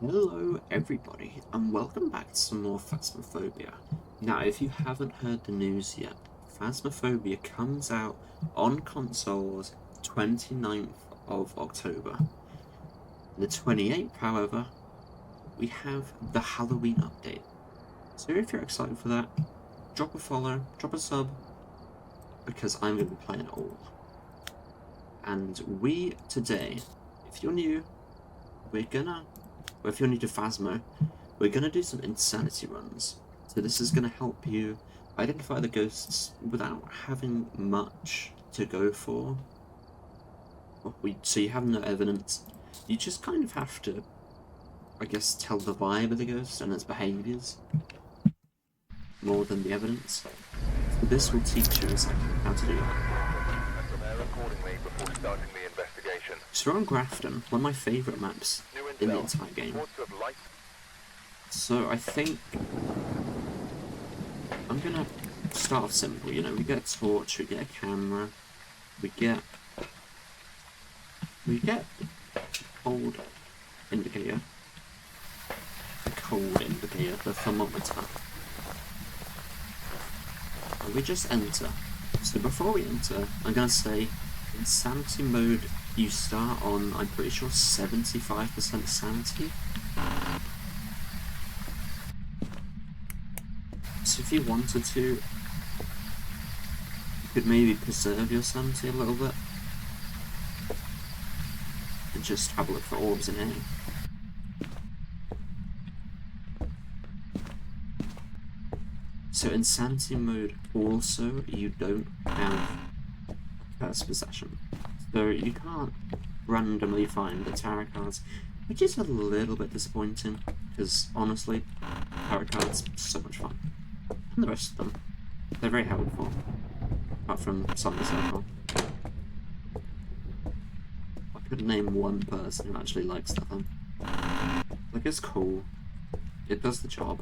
Hello everybody, and welcome back to some more Phasmophobia. Now, if you haven't heard the news yet, Phasmophobia comes out on consoles 29th of October. The 28th, however, we have the Halloween update. So if you're excited for that, drop a follow, drop a sub, because I'm going to be playing it all. And we, today, if you're new, if you're new to Phasmo, we're gonna do some insanity runs. So this is gonna help you identify the ghosts without having much to go for. So you have no evidence. You just kind of have to, I guess, tell the vibe of the ghost and its behaviours more than the evidence. So this will teach you exactly how to do that. So we're on Grafton, one of my favourite maps in the entire game. So I think I'm gonna start off simple, you know, we get a torch, we get a camera, we get a cold indicator, the thermometer, and we just enter. So before we enter, I'm gonna say insanity mode, you start on, I'm pretty sure, 75% sanity. So if you wanted to, you could maybe preserve your sanity a little bit and just have a look for orbs in here. So in sanity mode also, you don't have curse possession. So you can't randomly find the tarot cards, which is a little bit disappointing, because honestly, tarot cards are so much fun. And the rest of them, they're very helpful, apart from Sunday Circle. I couldn't name one person who actually likes that thing. Like, it's cool, it does the job,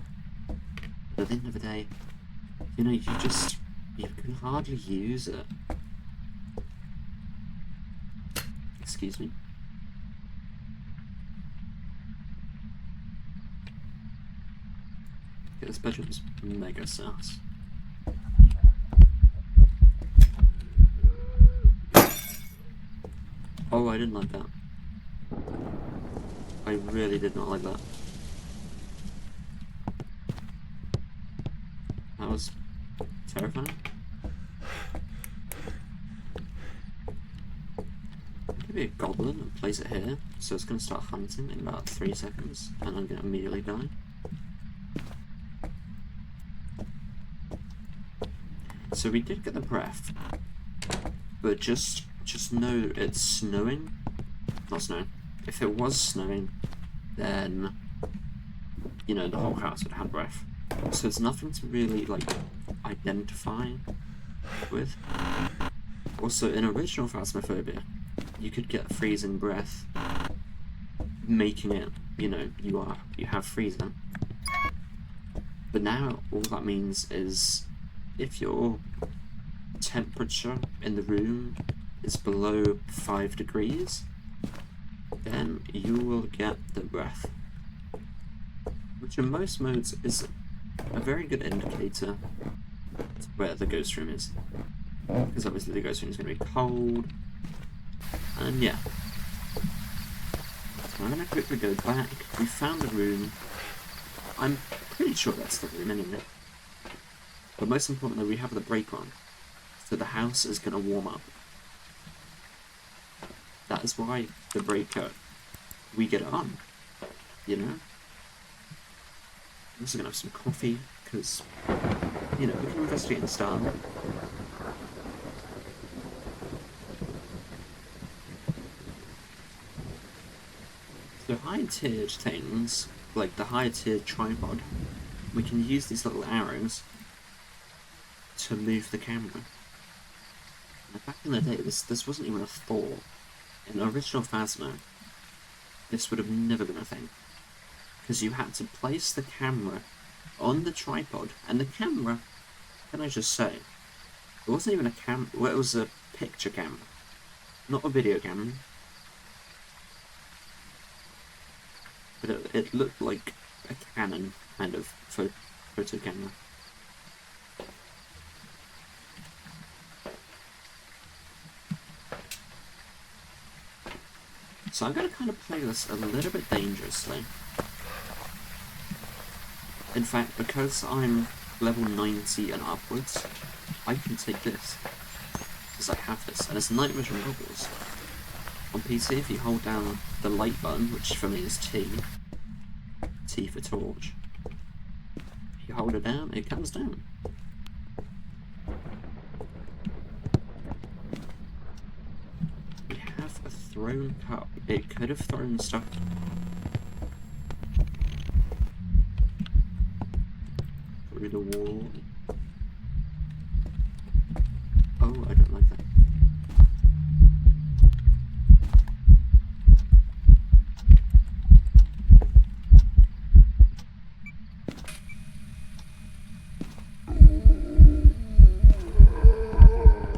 but at the end of the day, you know, you can hardly use it. Excuse me. Okay, this bedroom's mega sus. Oh, I didn't like that. I really did not like that. That was terrifying. Maybe a goblin and place it here, so it's going to start hunting in about 3 seconds, and I'm going to immediately die. So we did get the breath, but just know it's snowing. Not snowing. If it was snowing, then, you know, the whole house would have breath. So it's nothing to really, like, identify with. Also, in original Phasmophobia, you could get freezing breath, making it, you know, you have freezing. But now all that means is if your temperature in the room is below 5 degrees, then you will get the breath, which in most modes is a very good indicator to where the ghost room is, because obviously the ghost room is going to be cold. And yeah, so I'm going to quickly go back. We found the room. I'm pretty sure that's the room anyway. But most importantly, we have the breaker on, so the house is going to warm up. That is why the breaker, we get it on, you know? I'm also going to have some coffee, because, you know, we can investigate in style. So high-tiered things, like the high-tiered tripod, we can use these little arrows to move the camera. Now, back in the day, this wasn't even a thought. In the original Phasmo, this would have never been a thing. Because you had to place the camera on the tripod, and the camera, can I just say, it wasn't even a camera, well, it was a picture camera, not a video camera. but it looked like a Canon kind of photo camera. So I'm going to kind of play this a little bit dangerously. In fact, because I'm level 90 and upwards, I can take this. Because I have this, and it's night vision goggles. On PC, if you hold down the light button, which for me is T for torch, if you hold it down, it comes down. We have a thrown cup. It could have thrown stuff. Through the wall. Oh, I don't like that.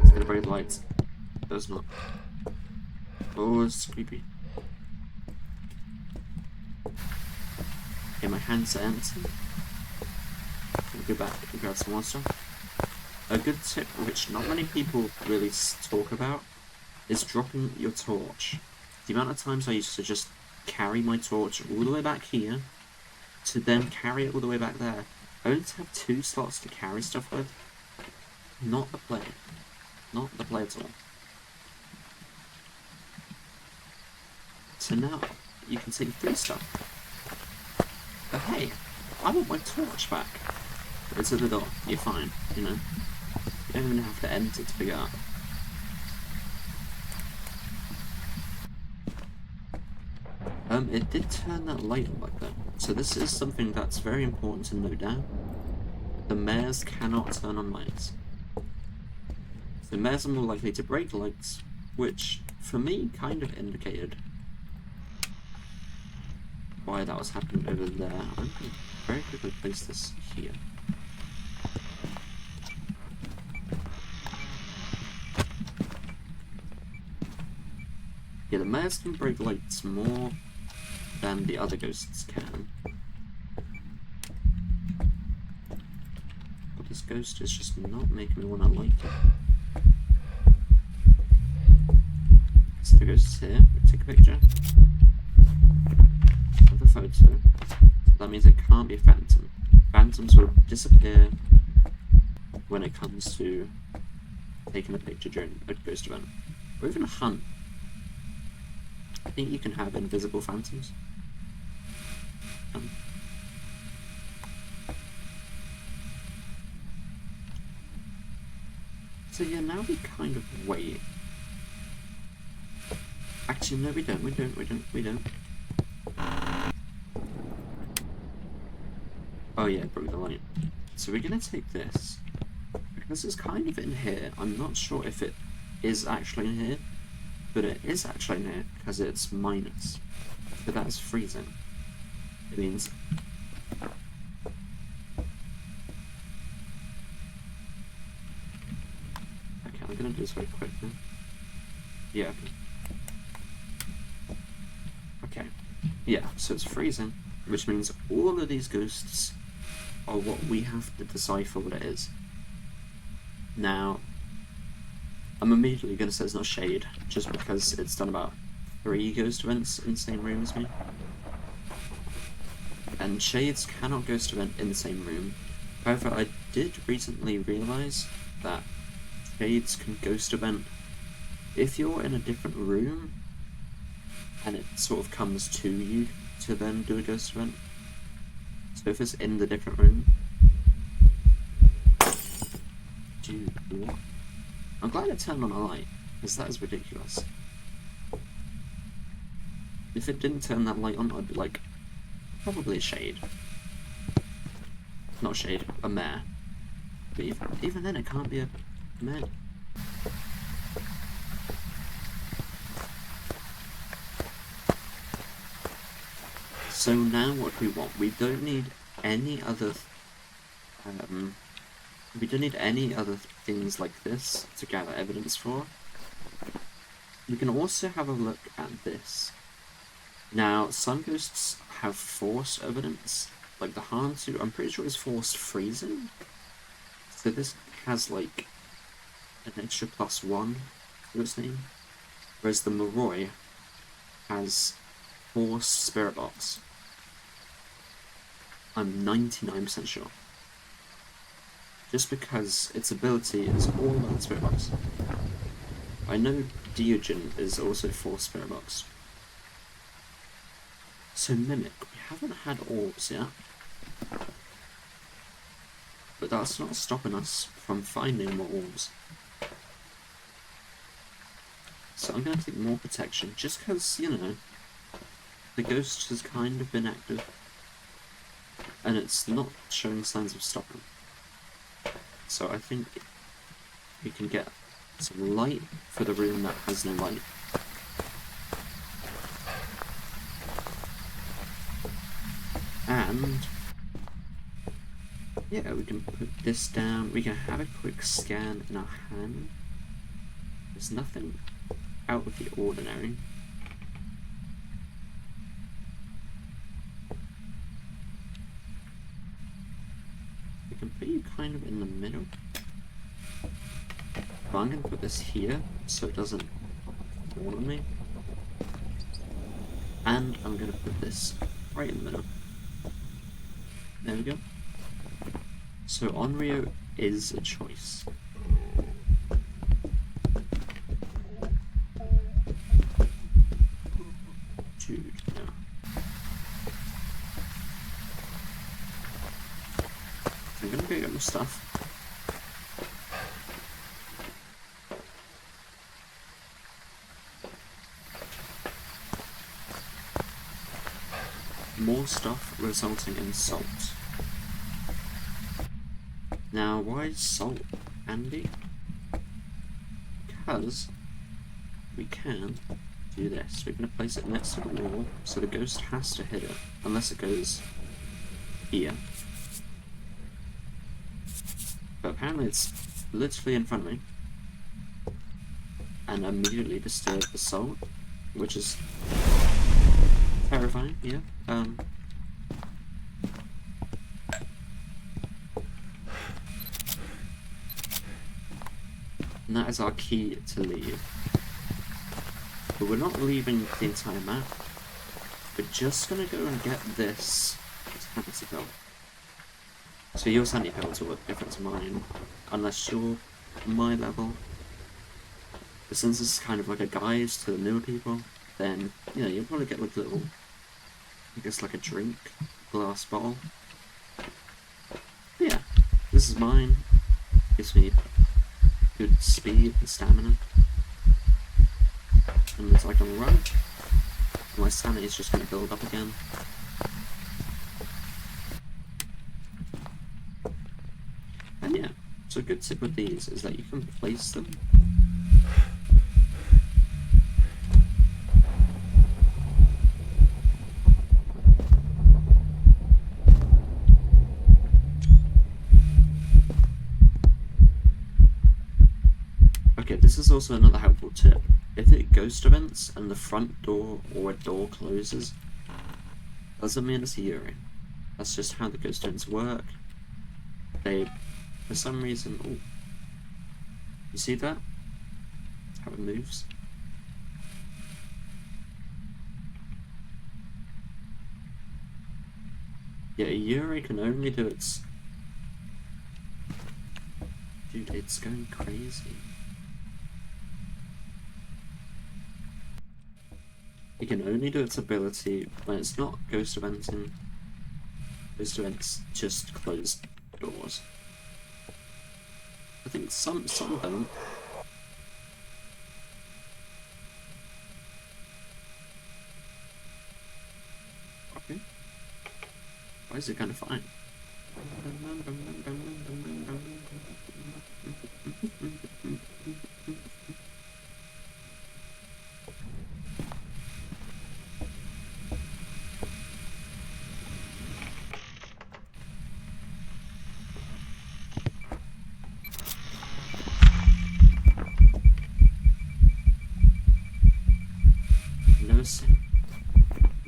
It's gonna break the lights. Does not. Oh, it's creepy. Okay, my hands are empty. I'll go back and grab some more stuff. A good tip, which not many people really talk about, is dropping your torch. The amount of times I used to just carry my torch all the way back here, to then carry it all the way back there, only to have 2 slots to carry stuff with. Not the play. Not the play at all. So now, you can take 3 stuff. But hey, I want my torch back. It's at the door, you're fine, you know. You don't even have to enter to pick it up. It did turn that light on like that. So this is something that's very important to note down. The mares cannot turn on lights. So mares are more likely to break lights, which, for me, kind of indicated why that was happening over there. I'm going to very quickly place this here. Yeah, the mares can break lights more than the other ghosts can. But this ghost is just not making me want to light it. So the ghost is here. We take a picture of the photo. So that means it can't be a phantom. Phantoms will disappear when it comes to taking a picture during a ghost event. Or even a hunt. I think you can have invisible phantoms. So yeah, now we kind of wait. Actually, no, we don't. Oh yeah, broke the light. So we're gonna take this. Because it's kind of in here. I'm not sure if it is actually in here. But it is actually in here because it's minus. But that's freezing. It means... Okay, I'm gonna do this very quick now. Yeah, okay. Yeah, so it's freezing, which means all of these ghosts are what we have to decipher what it is. Now, I'm immediately going to say it's not Shade, just because it's done about 3 ghost events in the same room as me. And Shades cannot ghost event in the same room. However, I did recently realise that Shades can ghost event if you're in a different room and it sort of comes to you to then do a ghost event. So if it's in the different room... Dude, what? I'm glad it turned on a light, because that is ridiculous. If it didn't turn that light on, I'd be like, probably a Shade. Not a Shade, a mare. But even then, it can't be a mare. So now what we want, we don't need any other... we don't need any other things like this to gather evidence for. We can also have a look at this. Now, some ghosts have forced evidence. Like the Hantu, I'm pretty sure it's forced freezing. So this has like an extra +1 to its name. Whereas the Moroi has forced spirit box. I'm 99% sure. Just because its ability is all about the spirit box. I know Diogen is also forced spirit box. So Mimic, we haven't had orbs yet. But that's not stopping us from finding more orbs. So I'm going to take more protection, just because, you know, the ghost has kind of been active. And it's not showing signs of stopping. So I think we can get some light for the room that has no light. And yeah, we can put this down. We can have a quick scan in our hand. There's nothing out of the ordinary. We can put you kind of in the middle. But I'm going to put this here so it doesn't fall on me. And I'm going to put this right in the middle. There we go. So Onryo is a choice. Dude, no. I'm gonna go get my stuff. More stuff resulting in salt. Now, why is salt handy? Because we can do this. We're going to place it next to the wall, so the ghost has to hit it, unless it goes here. But apparently it's literally in front of me. And immediately disturb the salt, which is terrifying, yeah. And that is our key to leave. But we're not leaving the entire map. We're just gonna go and get this sanity pill. So your sanity pills will look different to mine, unless you're my level. But since this is kind of like a guide to the new people, then, you know, you'll probably get like a little, I guess like a drink, glass bottle. But yeah, this is mine. Gives me good speed and stamina. And means I can run. And my sanity is just going to build up again. And yeah, so a good tip with these is that you can place them. Okay, this is also another helpful tip. If it ghost events and the front door or a door closes, doesn't mean it's a Yuri. That's just how the ghost events work. They, for some reason, oh, you see that? How it moves? Yeah, a Yuri can only do its... Dude, it's going crazy. It can only do its ability when it's not ghost eventing. Ghost events just close doors. I think some don't. Okay. Why is it kind of fine?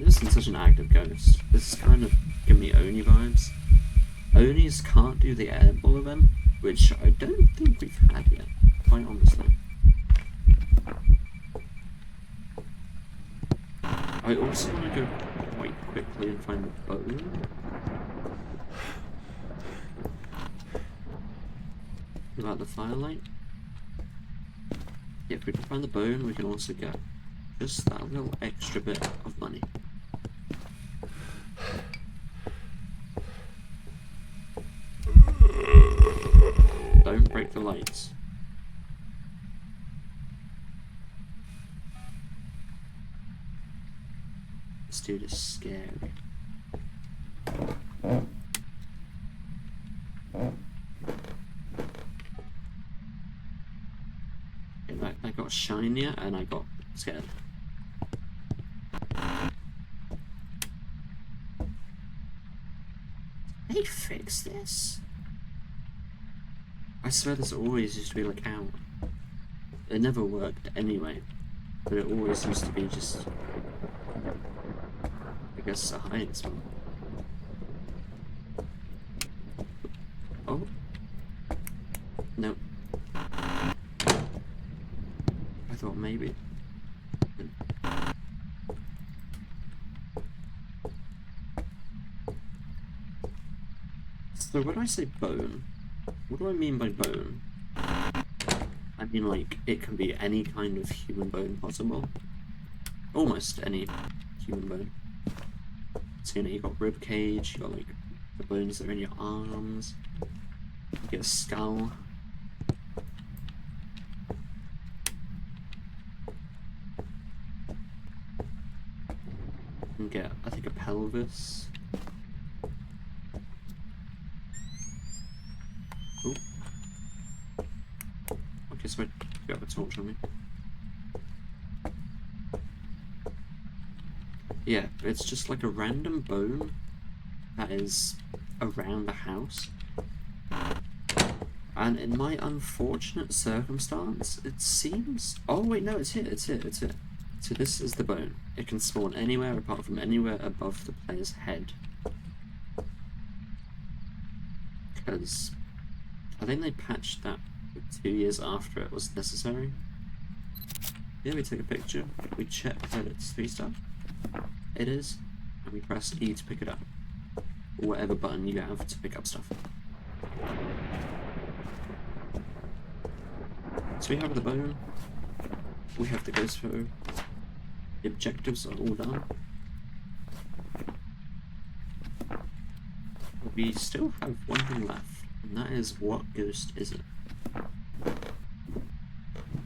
In such such an active ghost. This is kind of giving me Oni vibes. Onis can't do the airball event, which I don't think we've had yet, quite honestly. I also want to go quite quickly and find the bone. About the firelight. Yeah, if we can find the bone, we can also get just that little extra bit of money. Don't break the lights. This dude is scary. I got shinier and I got scared. They fixed this. I swear this always used to be like out. It never worked anyway, but it always used to be just, I guess, a hiding spot. Oh. No. I thought maybe. So when I say bone, what do I mean by bone? I mean, like, it can be any kind of human bone possible. Almost any human bone. So, you know, you got rib cage, you got, like, the bones that are in your arms, you get a skull. You can get, I think, a pelvis. Ooh. Okay, so I got a torch on me. Yeah, it's just like a random bone that is around the house. And in my unfortunate circumstance, it seems... Oh wait, no, it's here, it's here, it's here. So this is the bone. It can spawn anywhere apart from anywhere above the player's head. Because I think they patched that 2 years after it was necessary. Yeah, we take a picture, we check that it's 3-star. It is, and we press E to pick it up. Or whatever button you have to pick up stuff. So we have the bone, we have the ghost photo, the objectives are all done. We still have one thing left, and that is, what ghost is it?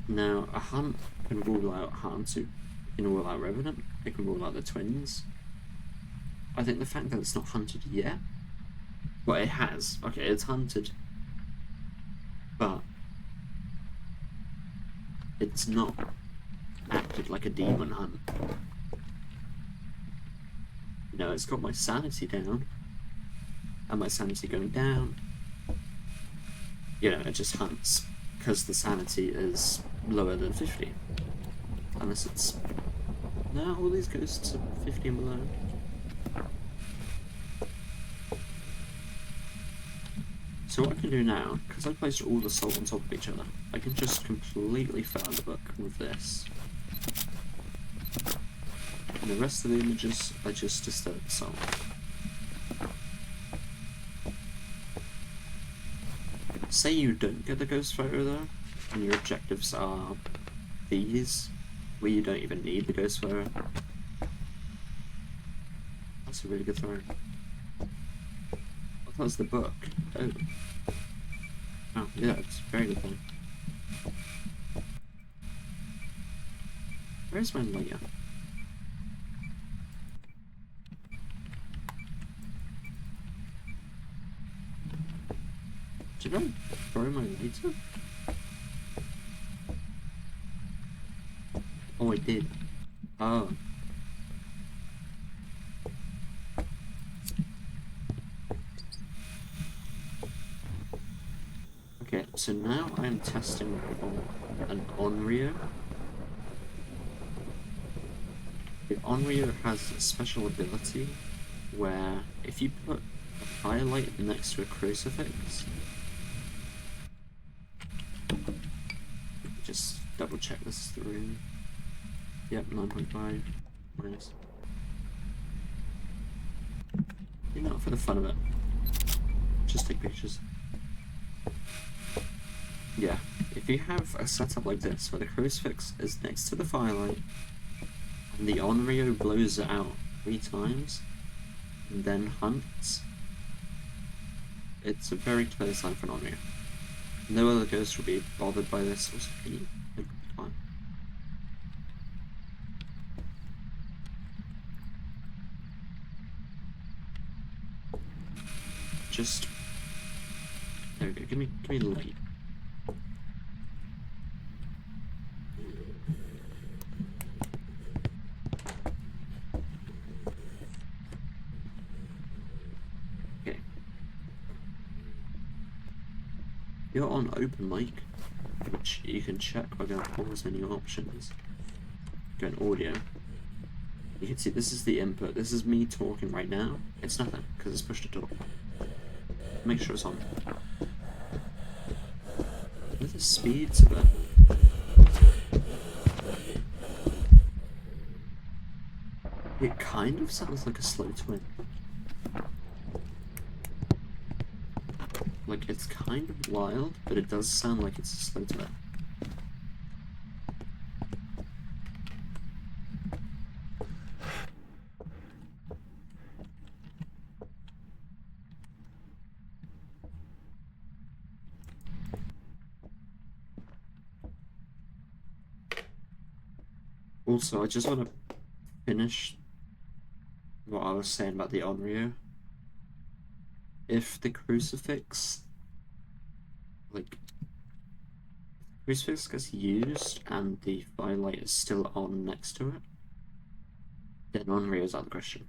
Now, a hunt can rule out Hantu, it can rule out Revenant, it can rule out the twins. I think the fact that it's not hunted yet, well, it has, okay, it's hunted, but it's not acted like a demon hunt. No, it's got my sanity down, and my sanity going down. You know, it just hunts, because the sanity is lower than 50. Unless it's... No, all these ghosts are 50 and below. So what I can do now, because I placed all the salt on top of each other, I can just completely fill out the book with this. And the rest of the images are just to stir the salt. Say you don't get the ghost photo though, and your objectives are these, where you don't even need the ghost photo. That's a really good throw. What was the book? Oh. Oh, yeah, it's a very good thing. Where's my layer? Did I throw my laser? Oh, I did. Oh. Okay, so now I'm testing for an Onryo. Onryo has a special ability where if you put a firelight next to a crucifix, just double check this is the room. Yep, 9.5 minus. You know, for the fun of it, just take pictures. Yeah, if you have a setup like this where the crucifix is next to the firelight and the Onryo blows it out 3 times and then hunts, it's a very clear sign for an Onryo. No other ghost will be bothered by this. Also, can you think of the time? Just there we go. Give me light. Okay. You're on open mic, which you can check by going pause menu options. Go in audio. You can see this is the input. This is me talking right now. It's nothing because it's pushed to talk. Make sure it's on. Look at the speeds of it. It kind of sounds like a slow twin. Like, it's kind of wild, but it does sound like it's a slow twin. Also, I just want to finish what I was saying about the Onryo. If the crucifix, like, crucifix gets used and the firelight is still on next to it, then Onryo's out of the question.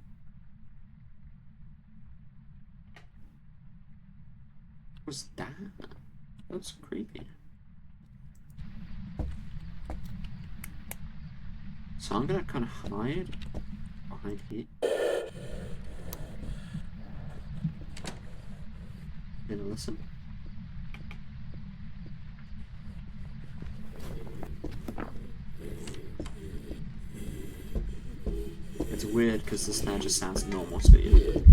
What was that? That was creepy. So I'm gonna kind of hide behind here. Gonna listen. It's weird because this now just sounds normal speed.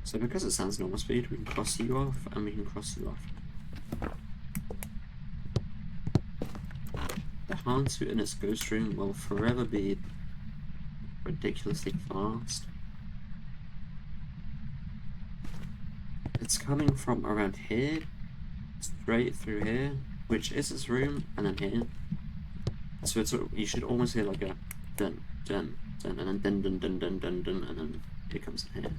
So because it sounds normal speed, we can cross you off and we can cross you off. The Hauntsuit in its ghost room will forever be ridiculously fast. It's coming from around here, straight through here, which is its room, and then here. So it's you should almost hear like a dun dun dun, and then dun dun dun dun dun dun, and then it comes in here.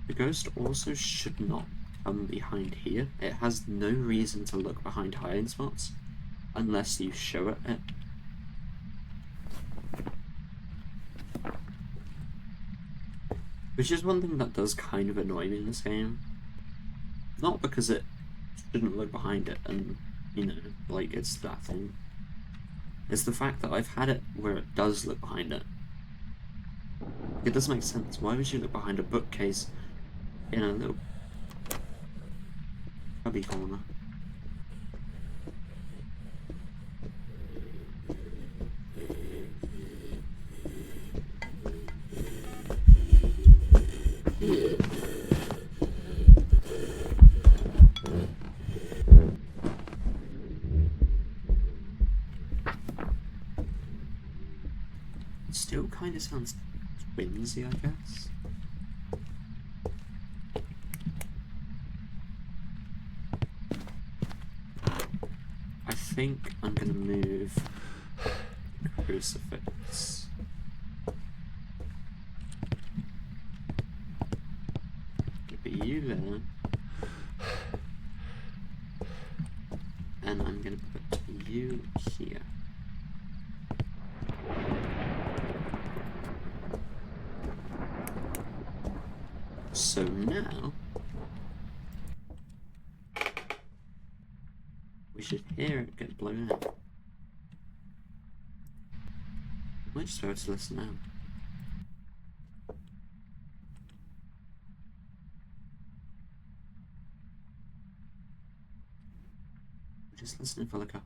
The ghost also should not come behind here. It has no reason to look behind hiding spots unless you show it. Which is one thing that does kind of annoy me in this game. Not because it shouldn't look behind it and, you know, like it's that thing. It's the fact that I've had it where it does look behind it. It doesn't make sense. Why would you look behind a bookcase in a little cubby corner? It still kind of sounds twinsy, I guess. I think I'm gonna move the crucifix. Put you there, and I'm gonna put you here. So now we should hear it get blown out. I might just be able to listen now. We're just listening for like a...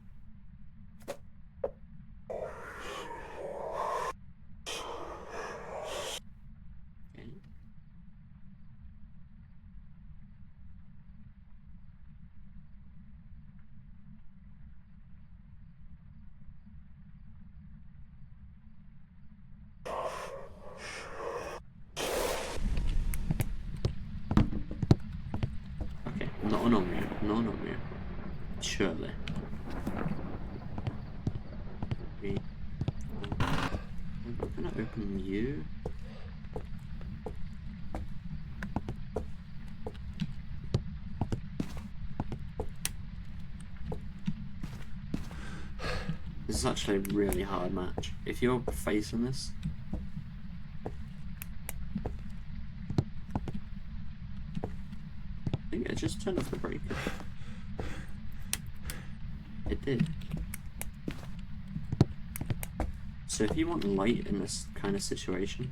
Okay. Okay, not on you, not on you. Surely. We're gonna open you. This is actually a really hard match. If you're facing this, I think it just turned off the breaker. It did. So if you want light in this kind of situation,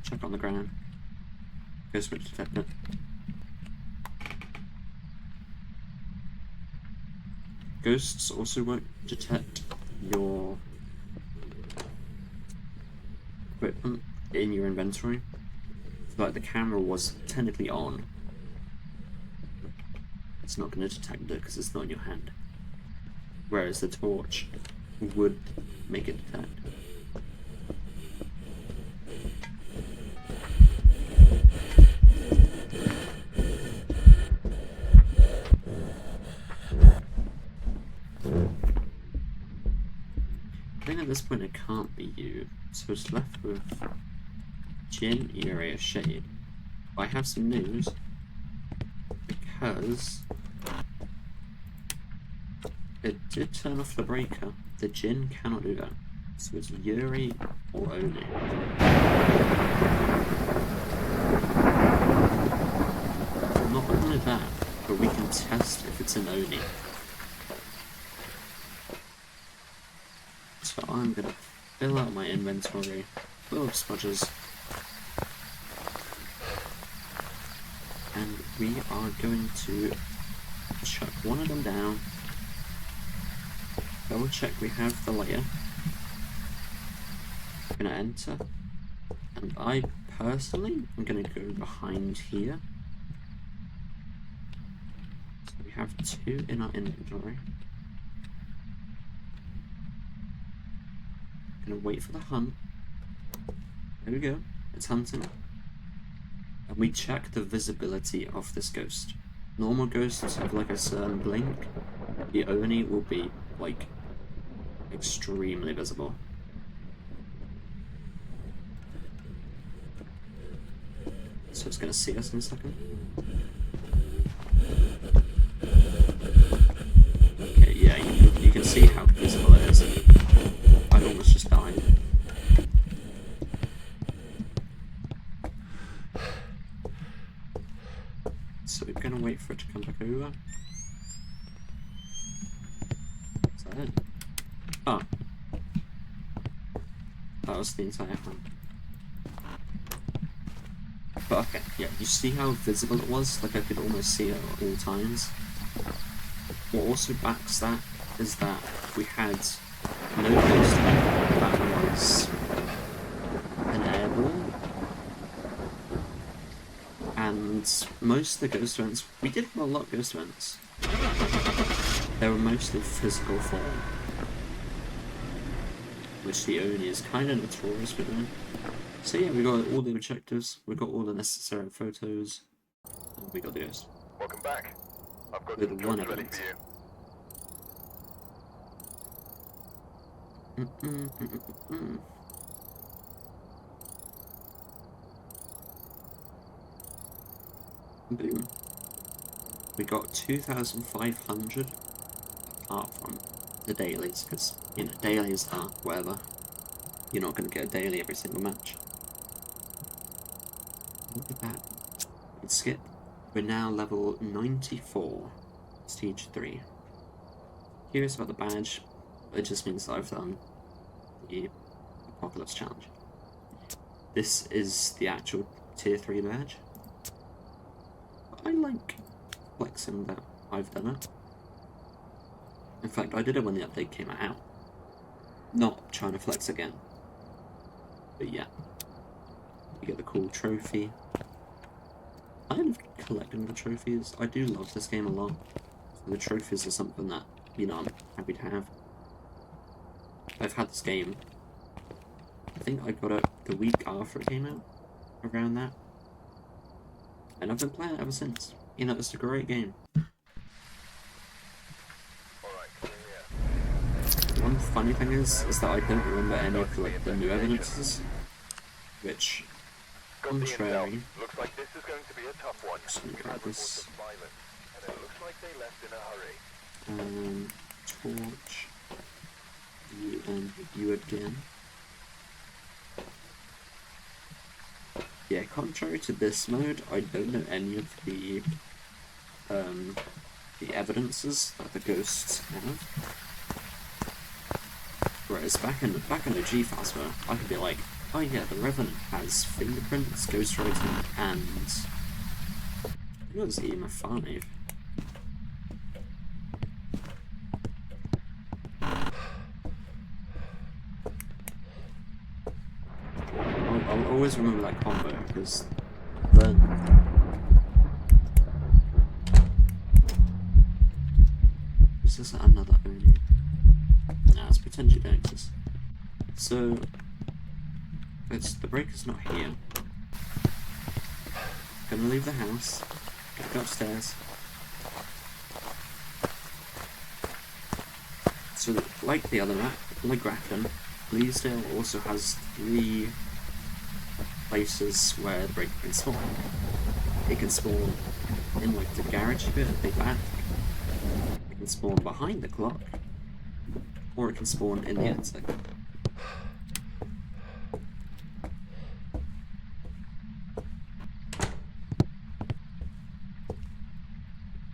check on the ground. Ghost won't detect it. Ghosts also won't detect your equipment in your inventory. So, like, the camera was technically on. It's not going to detect it because it's not in your hand. Whereas the torch would make it detect. I think at this point it can't be you, so it's left with Jin, Area, Shade. I have some news, because it did turn off the breaker. The Jin cannot do that, so it's Yuri or Oni. Not only that, but we can test if it's an Oni. So I'm gonna fill out my inventory full of smudges, and we are going to chuck one of them down, double check we have the layer, I'm gonna enter, and I personally am gonna go behind here, so we have 2 in our inventory. Gonna wait for the hunt. There we go, it's hunting. And we check the visibility of this ghost. Normal ghosts have like a certain blink. The Oni will be like extremely visible. So it's gonna see us in a second. Okay, yeah, you can see how visible it is. I almost just died. So we're gonna wait for it to come back over. Is that it? Oh. That was the entire hunt. But okay, yeah, you see how visible it was? Like I could almost see it at all times. What also backs that is that we had no ghost event that was an airball. And most of the ghost events, we did have a lot of ghost events. They were mostly physical form, which the Oni is kind of notorious for doing. So yeah, we got all the objectives, we got all the necessary photos, and we got the ghost. Welcome back. I've got With some one jobs ready event. for you. Boom. We got 2,500 apart from the dailies, because, you know, dailies are whatever. You're not going to get a daily every single match. Look at that. Let's skip. We're now level 94. Stage 3. Curious about the badge. It just means that I've done the Apocalypse Challenge. This is the actual Tier 3 badge. I like flexing that I've done it. In fact, I did it when the update came out. Not trying to flex again. But yeah. You get the cool trophy. I love collecting the trophies. I do love this game a lot. So the trophies are something that, you know, I'm happy to have. I've had this game. I think I got it the week after it came out. Around that. And I've been playing it ever since. You know, it's a great game. One funny thing is that I don't remember any of like the new evidences, which, contrary, looks like this is going to be a tough one. just gonna grab this And it looks like they left in a hurry. torch, you and you again. Yeah, contrary to this mode, I don't know any of the evidences that the ghosts have. Whereas back in OG Phasmo, I could be like, oh yeah, the Revenant has fingerprints, ghost writing, and it was EMF5. I'll always remember that combo because then. Is this another Oni? Nah, let's pretend you don't exist. So, the breaker's not here. Gonna leave the house, go upstairs. So, like the other map, like Grafton, Bleasedale also has 3 places where the breaker can spawn. It can spawn in like the garage bit at the back. It can spawn behind the clock. Or it can spawn in the attic.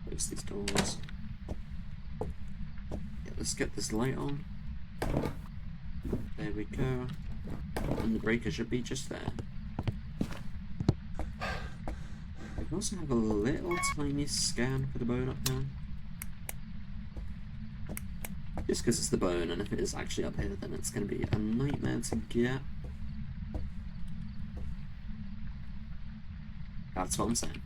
Close these doors. Yeah, let's get this light on. There we go. And the breaker should be just there. We also have a little tiny scan for the bone up there. Just because it's the bone, and if it is actually up here, then it's going to be a nightmare to get. That's what I'm saying.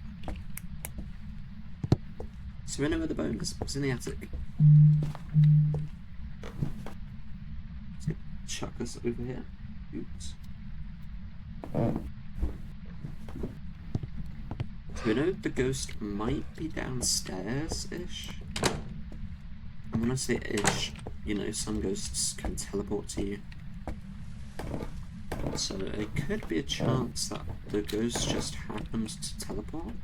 So we know where the bone is. It's in the attic. Let's chuck this over here. Oops. So we know the ghost might be downstairs-ish. And when I say ish, you know, some ghosts can teleport to you. So it could be a chance that the ghost just happens to teleport.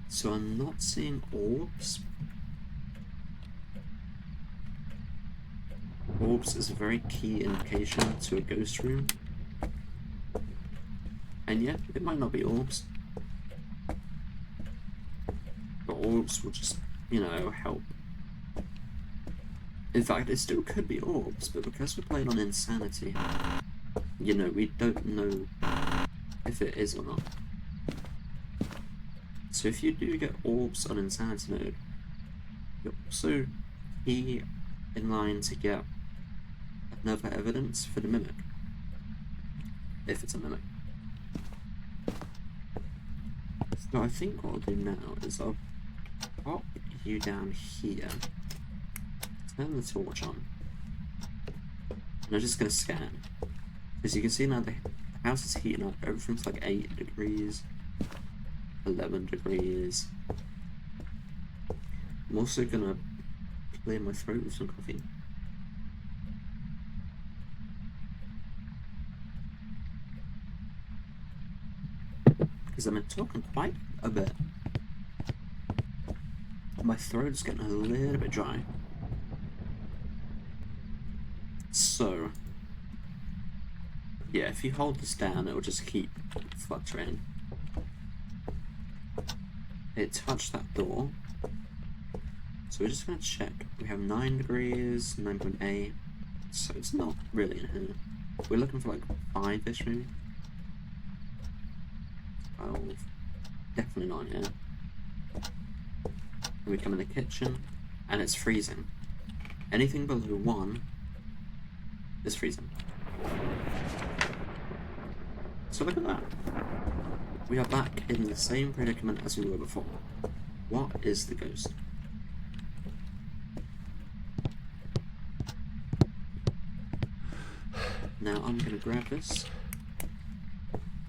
So I'm not seeing orbs. Orbs is a very key indication to a ghost room. And yeah, it might not be orbs. But orbs will just, you know, help. In fact, it still could be orbs, but because we're playing on Insanity, you know, we don't know if it is or not. So if you do get orbs on Insanity mode, you're also key in line to get another evidence for the Mimic. If it's a Mimic. So I think what I'll do now is I'll pop you down here, turn the torch on, and I'm just going to scan. As you can see now, the house is heating up, everything's like 8 degrees, 11 degrees. I'm also going to clear my throat with some coffee. Because I've been talking quite a bit. My throat's getting a little bit dry. So, Yeah, if you hold this down, it will just keep fluctuating. It touched that door. So we're just going to check. We have 9 degrees, 9.8. So it's not really in here. We're looking for like 5-ish maybe. 12. Definitely not in here. And we come in the kitchen, and it's freezing. Anything below 1 is freezing. So look at that. We are back in the same predicament as we were before. What is the ghost? Now I'm going to grab this,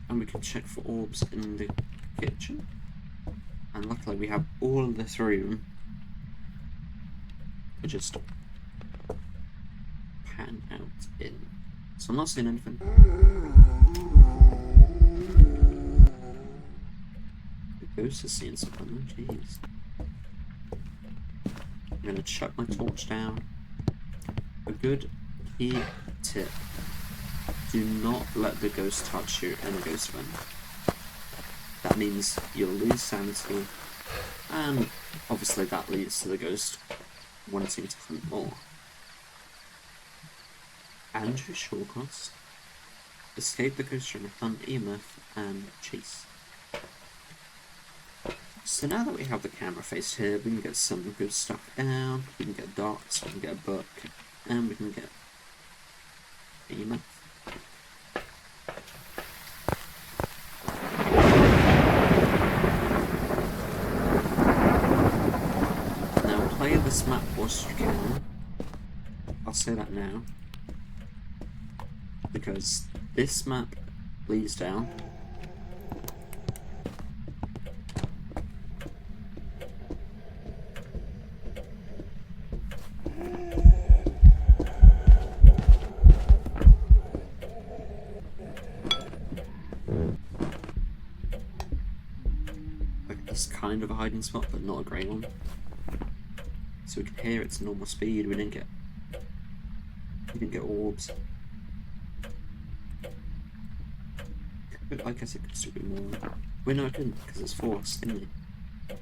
and we can check for orbs in the kitchen. And luckily we have all of this room to just pan out in. So I'm not seeing anything. The ghost is seeing something, oh jeez. I'm going to chuck my torch down. A good key tip. Do not let the ghost touch you in a ghost event. That means you'll lose sanity, and obviously that leads to the ghost wanting to hunt more. Andrew Shawcross. Escape the ghost from hunt, EMF, and chase. So now that we have the camera face here, we can get some good stuff down, we can get dots, we can get a book, and we can get EMF. Play this map whilst you can. I'll say that now. Because this map leads down. Like it's kind of a hiding spot, but not a great one. So we can hear its normal speed. We didn't get orbs. But I guess it could still be more. Well, no, it couldn't because it's forced, didn't it?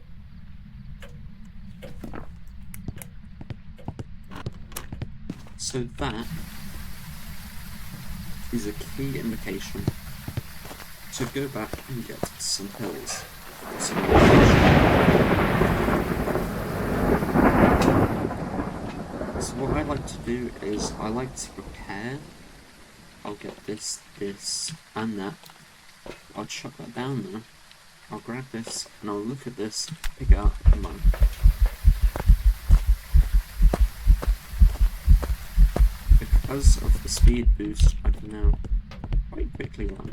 So that is a key indication to go back and get some pills. So what I like to do is I like to prepare. I'll get this, and that. I'll chuck that down there. I'll grab this and I'll look at this, pick it up, and run. Because of the speed boost, I can now quite quickly run.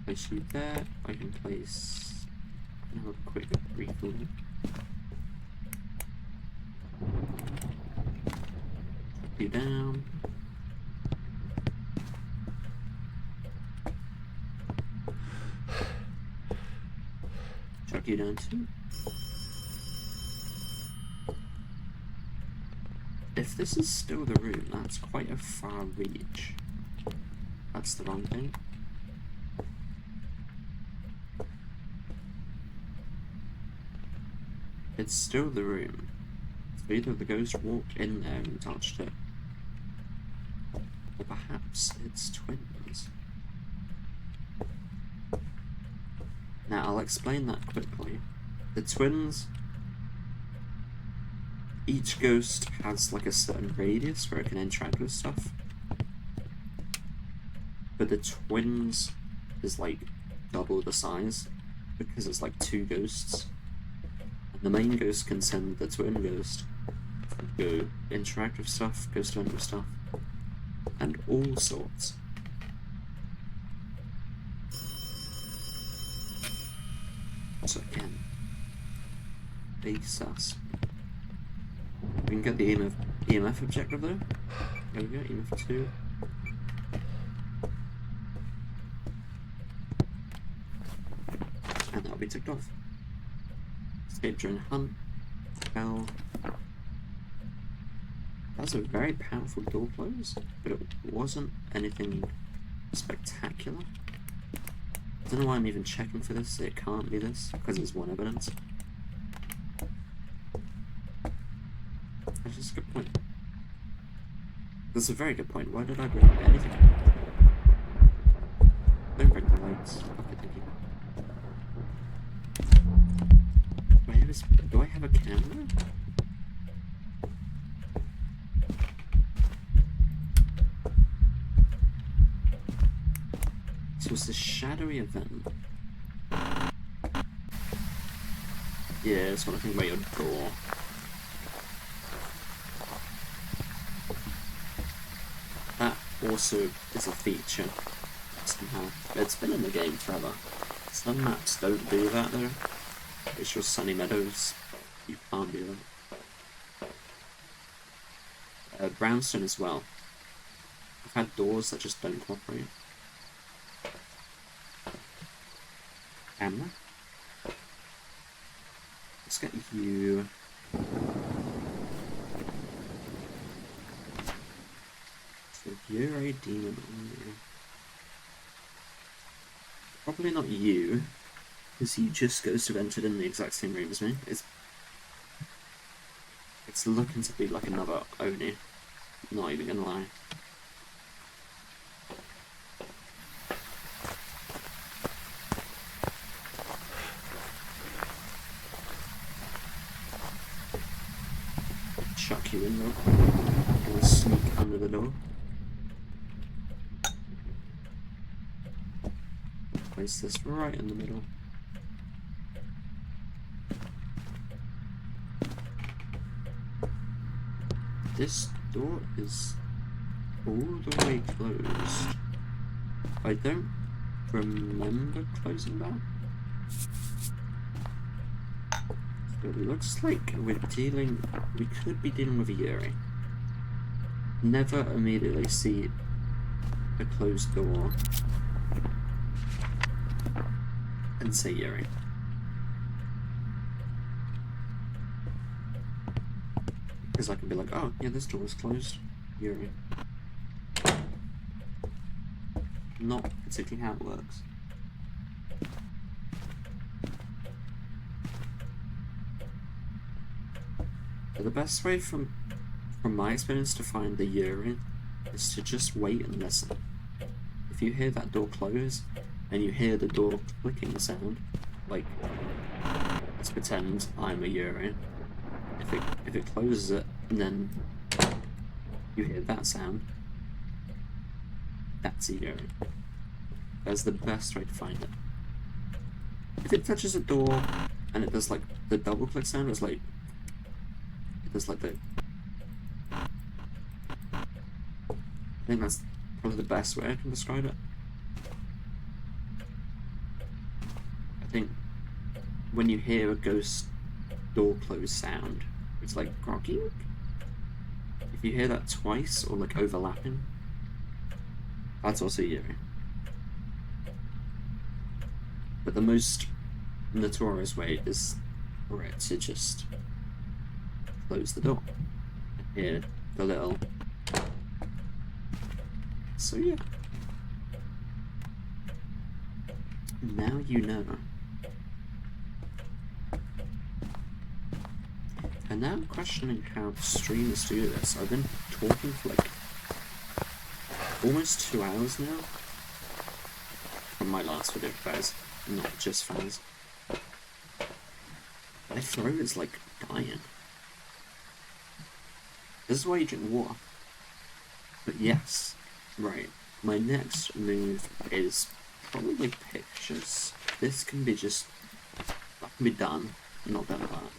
Place you there. I can place. Have a quick refill. Drop you down. Chuck you down too. If this is still the route, that's quite a far reach. That's the wrong thing. It's still the room. So either the ghost walked in there and touched it, or perhaps it's twins. Now I'll explain that quickly. The twins, each ghost has like a certain radius where it can interact with stuff, but the twins is like double the size because it's like 2 ghosts. The main ghost can send the twin ghost to go interact with stuff, go stand with stuff, and all sorts. So again, big sus. We can get the EMF objective though. There we go, EMF 2. And that'll be ticked off. Escape during hunt. Bell. That's a very powerful door close, but it wasn't anything spectacular. I don't know why I'm even checking for this. It can't be this, because there's one evidence. That's just a good point. That's a very good point. Why did I bring anything? Don't bring the lights. Okay, thank you. Do I have a camera? So it's a shadowy event. Yeah, it's one thing about your door. That also is a feature somehow. It's been in the game forever. Some maps don't do that though. It's your Sunny Meadows. You can't do that. Brownstone as well. I've had doors that just don't cooperate. Camera. Let's get you. So you're a demon. Probably not you, because he just goes to entered in the exact same room as me. It's looking to be like another Oni. Not even gonna lie. Chuck you in though. Or sneak under the door. Place this right in the middle. This door is all the way closed. I don't remember closing that. So it looks like we could be dealing with a Yuri. Never immediately see a closed door and say Yuri. Because I can be like, oh, yeah, this door is closed. Yuri. Not particularly how it works. But the best way from my experience to find the Yuri is to just wait and listen. If you hear that door close, and you hear the door clicking sound, like, let's pretend I'm a Yuri. If it closes it, and then you hear that sound, that's a Yuri. That's the best way to find it. If it touches a door, and it does like the double click sound, it's like, it does like the, I think that's probably the best way I can describe it. I think when you hear a ghost door close sound, it's like groggy. If you hear that twice or like overlapping, that's also Yuri. But the most notorious way is for it to just close the door and hear the little. So yeah. Now you know. And now I'm questioning how streamers do this. I've been talking for like almost 2 hours now. From my last video, guys. Not just fans. My throat is like dying. This is why you drink water. But yes, right. My next move is probably pictures. This can be just, that can be done. I'm not done with that.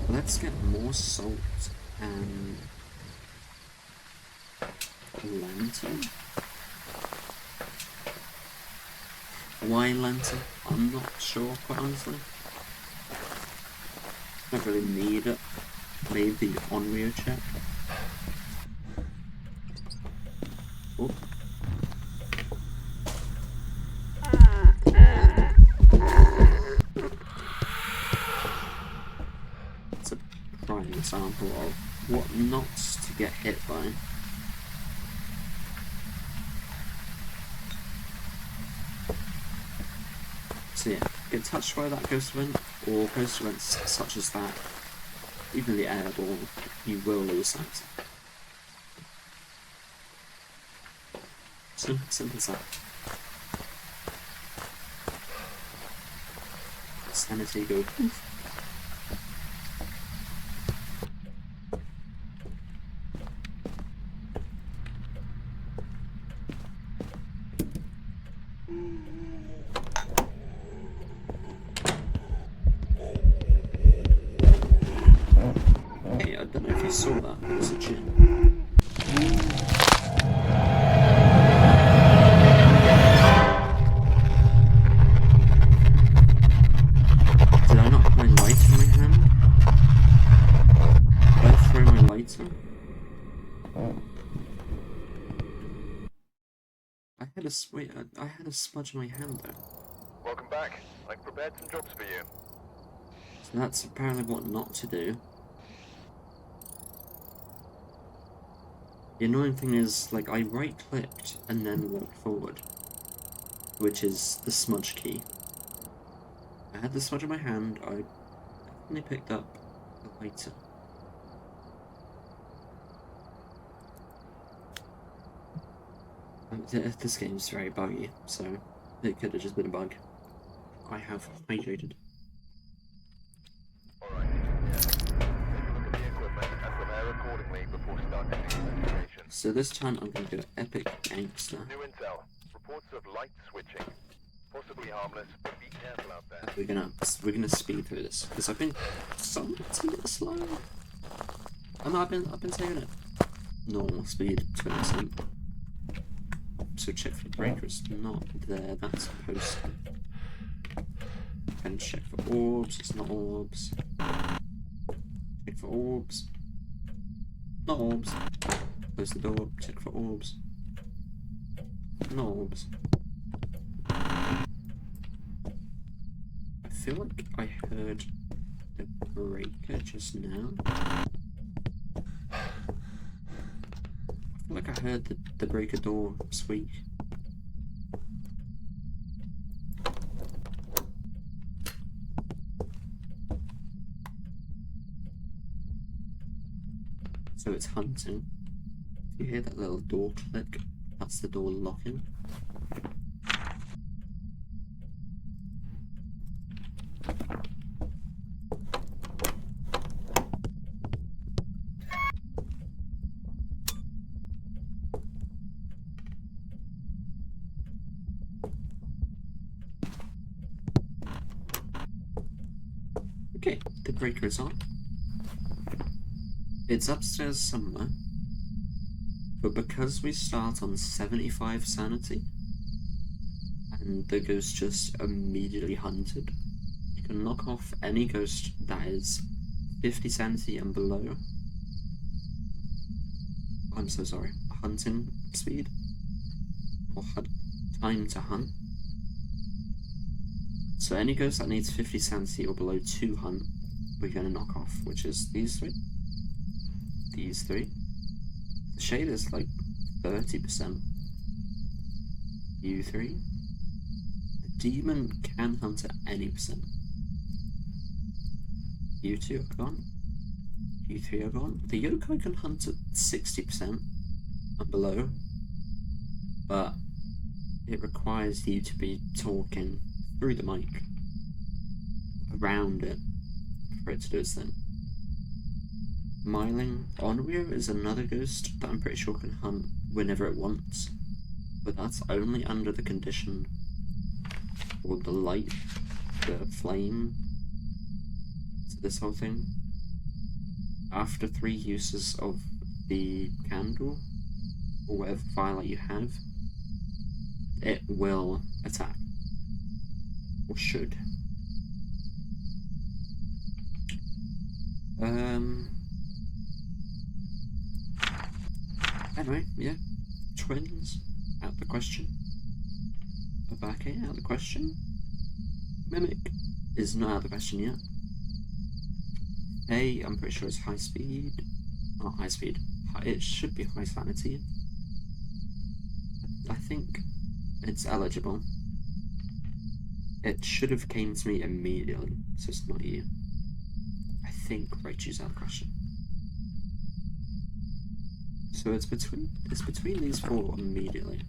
Let's get more salt and lantern. Why lantern? I'm not sure, quite honestly. Don't really need it. Made the Onryo check. Oh. example of what not to get hit by. So yeah, get touched by that ghost event, or ghost events such as that, even the airball, you will lose sanity. Simple as that. Sanity go poof. Hey, I don't know if you saw that, but there's a gym. Did I not have my lighter in my hand? Did I throw my lighter? I had a smudge in my hand though. Welcome back. I've prepared some jobs for you. So that's apparently what not to do. The annoying thing is, like, I right-clicked and then walked forward, which is the smudge key. I had the smudge in my hand, I definitely picked up the lighter. This game's very buggy, so it could have just been a bug. I have hydrated. Alright, yeah. Take a look at the equipment and prepare accordingly before starting the investigation. So this time I'm going to go Epic Gangster. New intel. Reports of light switching. Possibly harmless, but be careful out there. We're gonna speed through this because I've been somewhat taking it slow. I've been taking it normal speed to an extent. So check for breakers, not there. That's supposed to. And check for orbs. It's not orbs. Check for orbs. Not orbs. Close the door. Check for orbs. No orbs. I feel like I heard the breaker just now. I feel like I heard the breaker door squeak. So it's hunting. If you hear that little door click, that's the door locking. Okay, the breaker is on. It's upstairs somewhere, but because we start on 75 sanity, and the ghost just immediately hunted, you can knock off any ghost that is 50 sanity and below. I'm so sorry, hunting speed, or time to hunt. So any ghost that needs 50 sanity or below to hunt, we're going to knock off, which is these three. These three. The shade is like 30%. You three. The demon can hunt at any percent. You two are gone. You three are gone. The yokai can hunt at 60% and below, but it requires you to be talking through the mic around it for it to do its thing. Myling Onryo is another ghost that I'm pretty sure can hunt whenever it wants, but that's only under the condition for the light, the flame, to this whole thing. After 3 uses of the candle, or whatever firelight you have, it will attack. Or should. Anyway, yeah. Twins, out the question. Abake, out the question. Mimic is not out the question yet. A, I'm pretty sure it's high speed. Not high speed. It should be high sanity. I think it's eligible. It should have came to me immediately, so it's not you. I think right, choose out of question. So it's between these four immediately.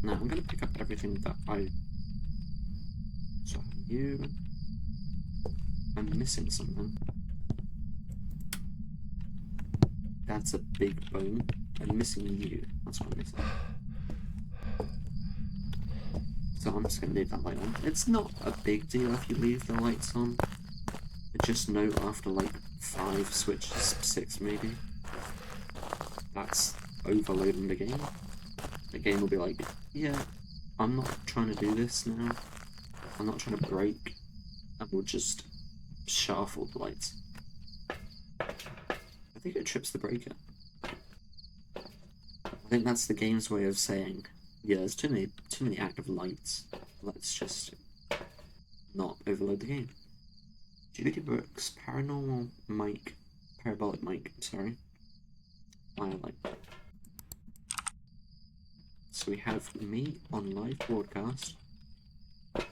Now I'm gonna pick up everything that I saw. You. I'm missing something. That's a big bone. I'm missing you. That's what I'm missing. So I'm just gonna leave that light on. It's not a big deal if you leave the lights on. But just note after like 5 switches, 6 maybe, that's overloading the game. The game will be like, yeah, I'm not trying to do this now. I'm not trying to break. And we'll just shut off all the lights. I think it trips the breaker. I think that's the game's way of saying, yeah, there's too many active lights. Let's just not overload the game. Judy Brooks, paranormal mic, parabolic mic, sorry. Light. So we have me on live broadcast. But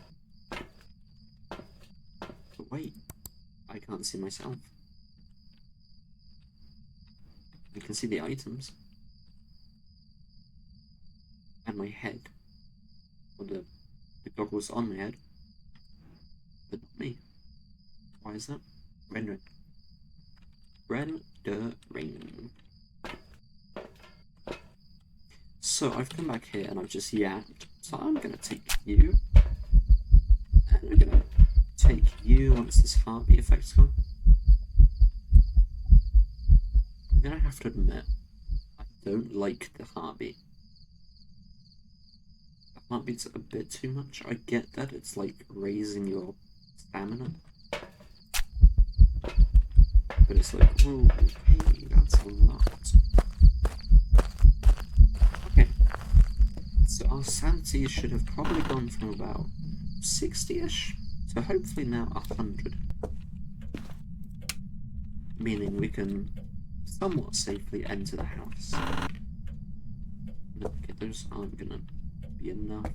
wait, I can't see myself. You can see the items. And my head. Or the goggles on my head. But not me. Why is that? Rendering. So I've come back here and I've just yapped. So I'm gonna take you. And I'm gonna take you once this heartbeat effect's gone. I'm gonna have to admit, I don't like the heartbeat. The heartbeat's a bit too much. I get that it's like raising your stamina. But it's like, whoa, hey, that's a lot. Okay. So our sanity should have probably gone from about 60-ish to hopefully now 100. Meaning we can somewhat safely enter the house. Okay, those aren't gonna be enough.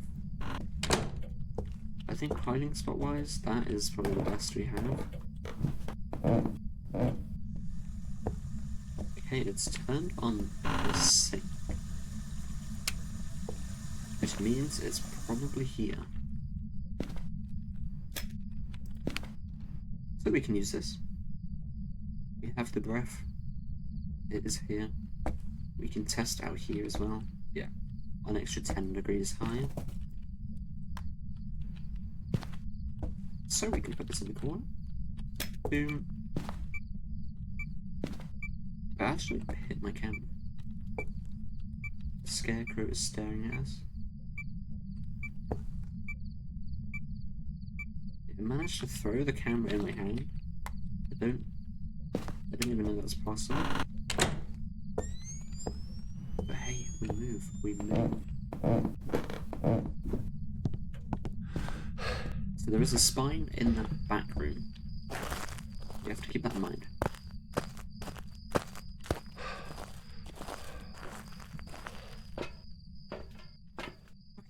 I think hiding spot wise, that is probably the best we have. Okay, it's turned on the sink, which means it's probably here. So we can use this. We have the breath. It is here. We can test out here as well. Yeah, an extra 10 degrees higher. So we can put this in the corner. Boom. I actually hit my camera. The scarecrow is staring at us. I managed to throw the camera in my hand. I don't even know that's possible. But hey, we move. So there is a spine in that back room. You have to keep that in mind.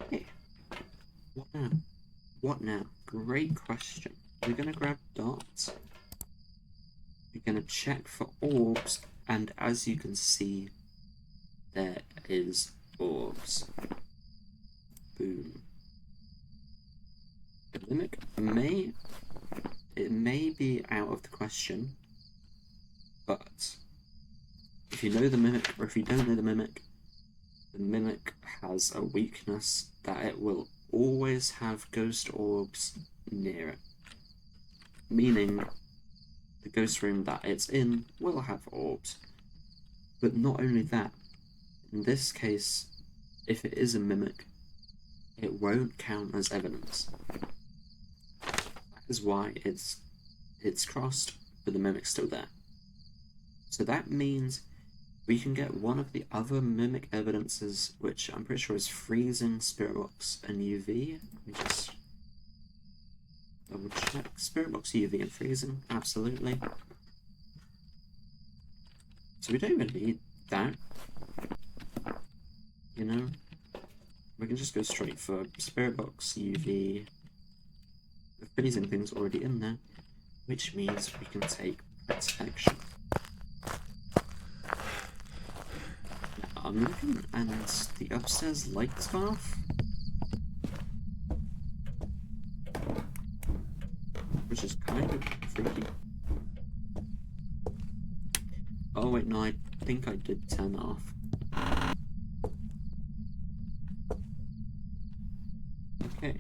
Okay. What now? Great question. We're gonna grab dots. We're gonna check for orbs, and as you can see, there is orbs. Boom. The mimic may be out of the question, but if you know the mimic or if you don't know the mimic has a weakness that it will always have ghost orbs near it. Meaning the ghost room that it's in will have orbs. But not only that, in this case, if it is a mimic, it won't count as evidence. That is why it's crossed, but the mimic's still there. So that means we can get one of the other mimic evidences, which I'm pretty sure is freezing, spirit box, and UV. Let me just Double check. Spirit box UV and freezing, absolutely. So we don't even need that. You know? We can just go straight for spirit box UV. The freezing thing's already in there, which means we can take protection. Now, I'm looking and the upstairs light's gone off. Which is kind of freaky. Oh wait, no, I think I did turn it off. Okay.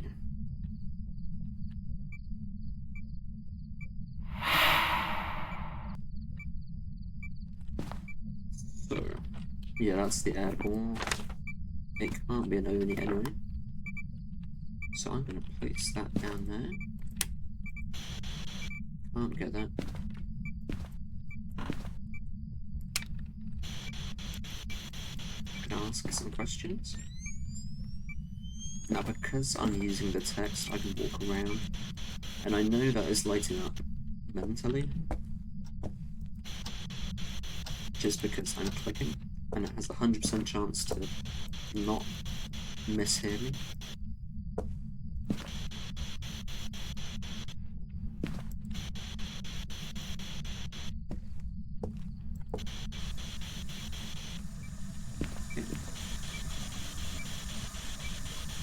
So, yeah, that's the air ball. It can't be an Oni anyway. So I'm gonna place that down there. Can't get that. Can I ask some questions? Now, because I'm using the text, I can walk around, and I know that is lighting up mentally, just because I'm clicking, and it has a 100% chance to not mishear me.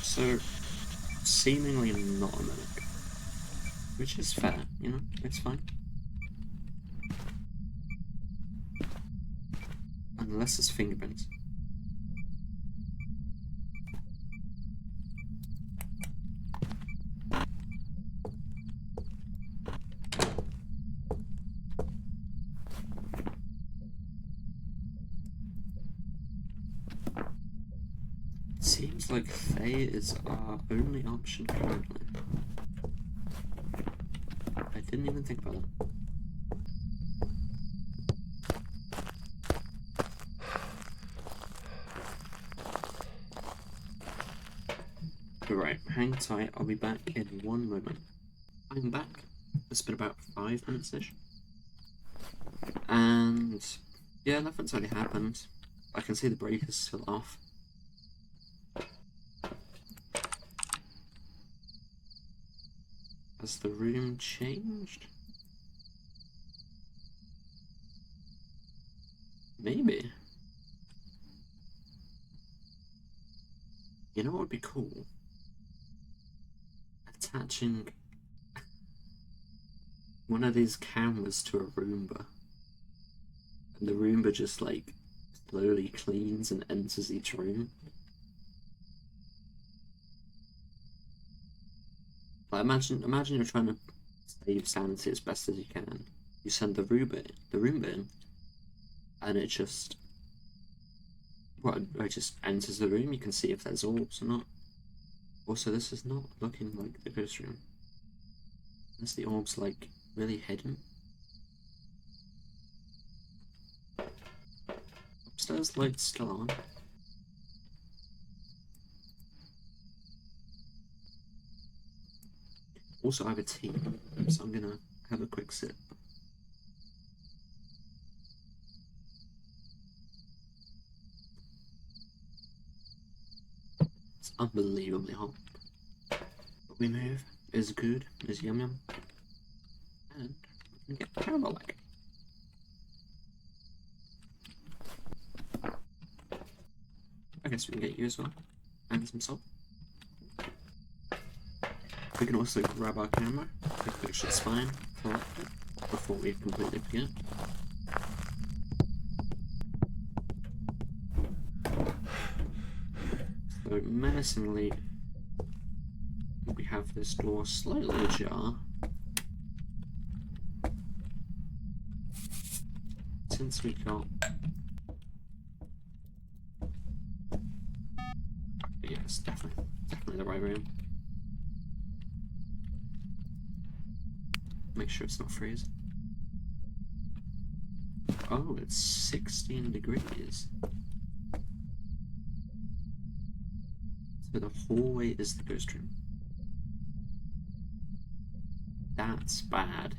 So, seemingly not a mimic, which is fair, you know, it's fine. Unless it's fingerprints. Seems like Faye is our only option currently. I didn't even think about that. Alright, hang tight, I'll be back in 1 moment. I'm back. It's been about 5 minutes-ish. And yeah, nothing's really happened. I can see the breaker's still off. Has the room changed? Maybe. You know what would be cool? Attaching one of these cameras to a Roomba. And the Roomba just like slowly cleans and enters each room. Like imagine you're trying to save sanity as best as you can. You send the Roomba in, and it just it just enters the room. You can see if there's orbs or not. Also, this is not looking like the ghost room. Unless the orb's like really hidden. Upstairs light's still on. Also, I have a tea, so I'm gonna have a quick sip. It's unbelievably hot. But we move is good, is yum yum. And we can get caramel like. I guess we can get you as well. And some salt. We can also grab our camera, take a picture of the spine, collect it before we completely forget. So menacingly, we have this door slightly ajar. Since we got... Yes, definitely the right room. Make sure it's not freezing. Oh, it's 16 degrees. So the hallway is the ghost room. That's bad.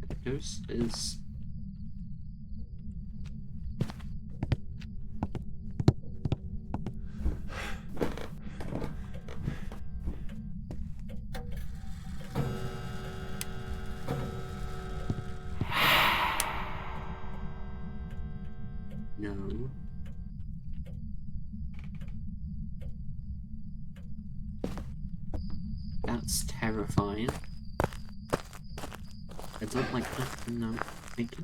The ghost is... No. That's terrifying. I don't like that. No, thank you.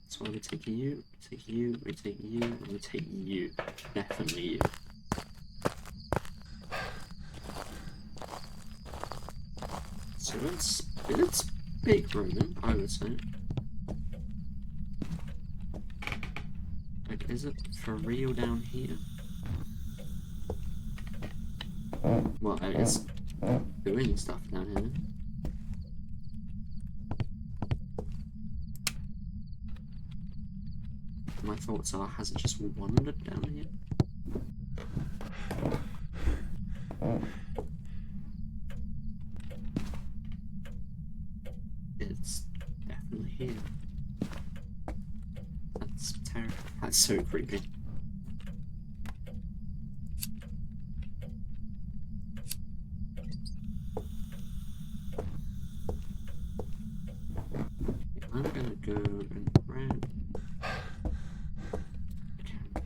That's why we're taking you, we take you, we take you, and we take you. Definitely you. So it's big Roman, I would say. Like, is it for real down here? Well, it's doing stuff down here. My thoughts are, has it just wandered down here? It's definitely here. That's terrible. That's so creepy. I'm gonna go and grab. Okay.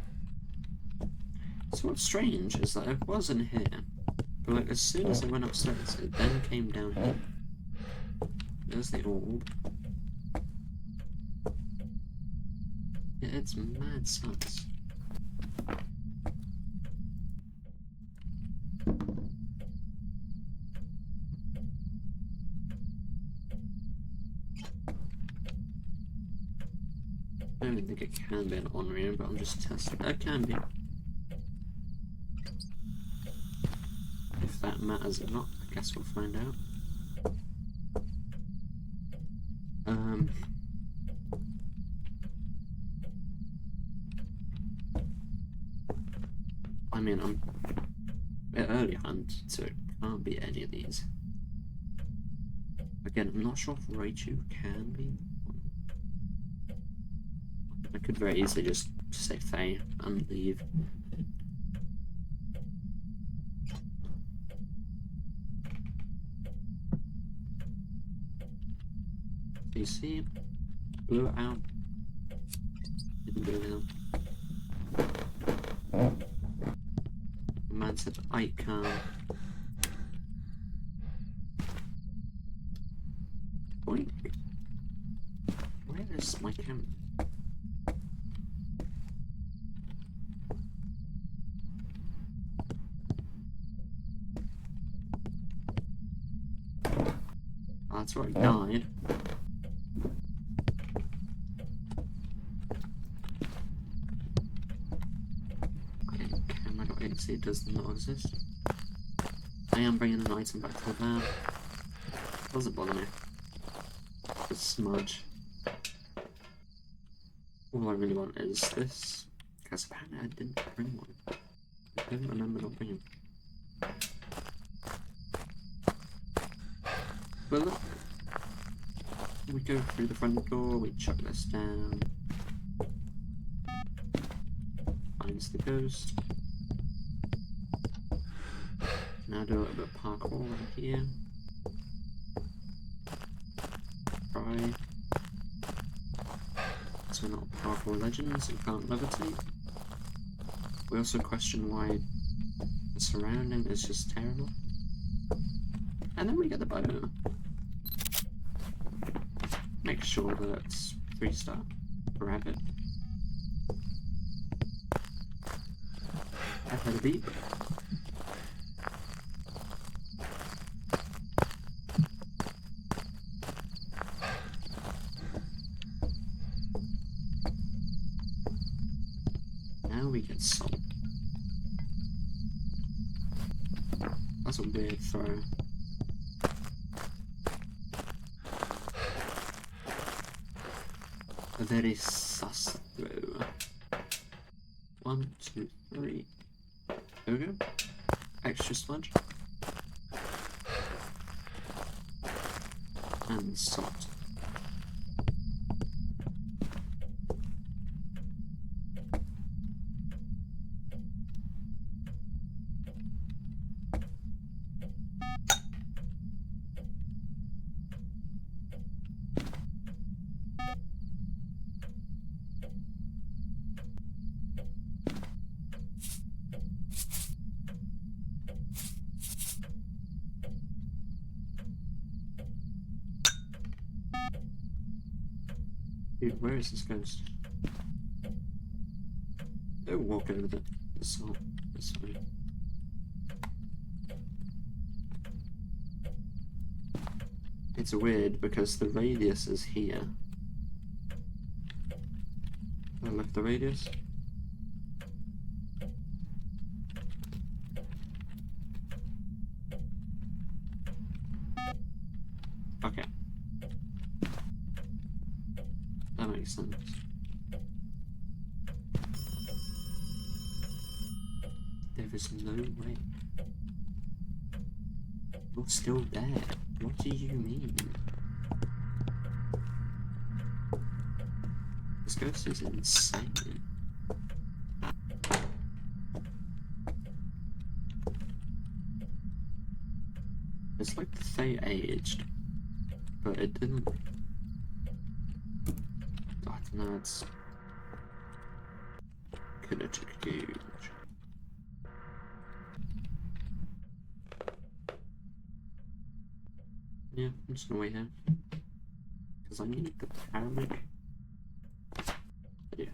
So what's strange is that it wasn't here, but like as soon as I went upstairs, it then came down here. There's the orb. Yeah, it's mad sus. I don't even think it can be an on-ramp, but I'm just testing. It can be. If that matters or not, I guess we'll find out. I mean, I'm a bit early hunt, so it can't be any of these. Again, I'm not sure if Raichu can be. I could very easily just say Faye and leave. So you see, blew it out. Didn't do it out. The man said, I can't. Boink. Where is my camera? Oh, that's where I died. Okay, camera got in, see it does not exist. I am bringing an item back to the van. Doesn't bother me. The smudge. All I really want is this. Because apparently I didn't bring one. I don't remember not bringing. But look. We go through the front door, we chuck this down. Finds the ghost. Now do a little bit of parkour right here. Try. So we're not parkour legends and can't levitate. We also question why the surrounding is just terrible. And then we get the bow. Make sure that it's 3-star. Grab it. I've had a beep. Now we get salt. That's a weird throw. a very sus throw. 1, 2, 3. There we go. Extra smudge. And salt. Dude, where is this ghost? Don't walk over the salt. This way. It's weird because the radius is here. I left the radius. Okay. That makes sense. There is no way. You're still there. What do you mean? This ghost is insane. It's like they aged, but it didn't. I don't know, it's kinetic huge. Yeah, I'm just gonna wait here. Because I need the paramedic. Yeah.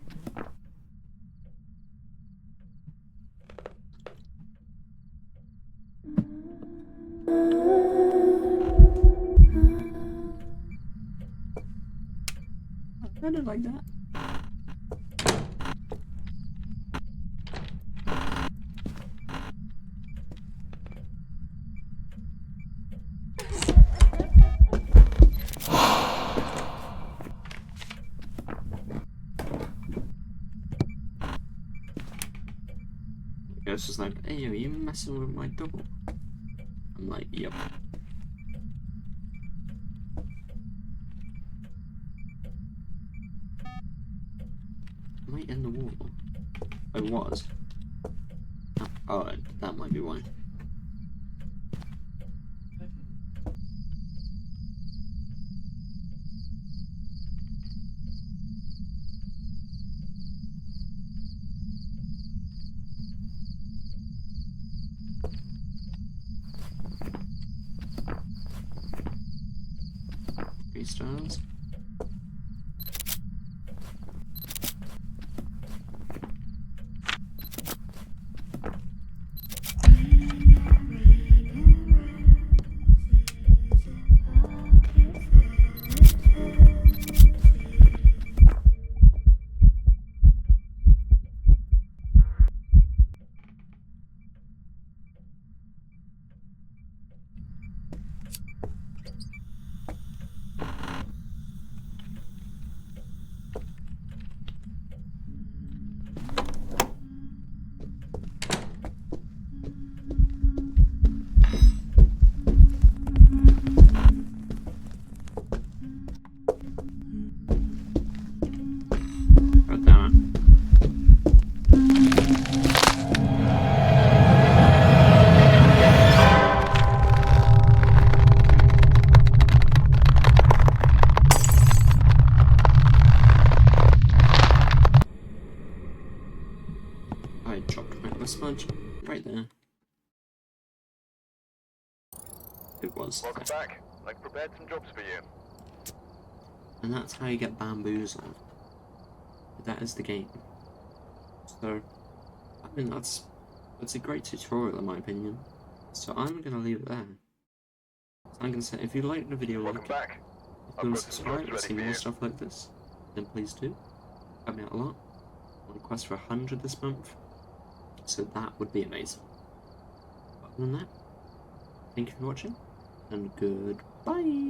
I didn't like that. Ghost is like, hey, are you messing with my double? I'm like, yep. Am I in the wall? I was. Oh, that might be why. Stars. Smudge right there. It was. Welcome back. I've prepared some jobs for you. And that's how you get bamboozled. That is the game. So, I mean, that's a great tutorial in my opinion. So I'm gonna leave it there. So I'm gonna say, if you liked the video, Welcome like back. if I've you want got to some subscribe jobs and see ready for more you. stuff like this, then please do. Help me out a lot. I request for 100 this month. So that would be amazing. Other than that, thank you for watching, and goodbye!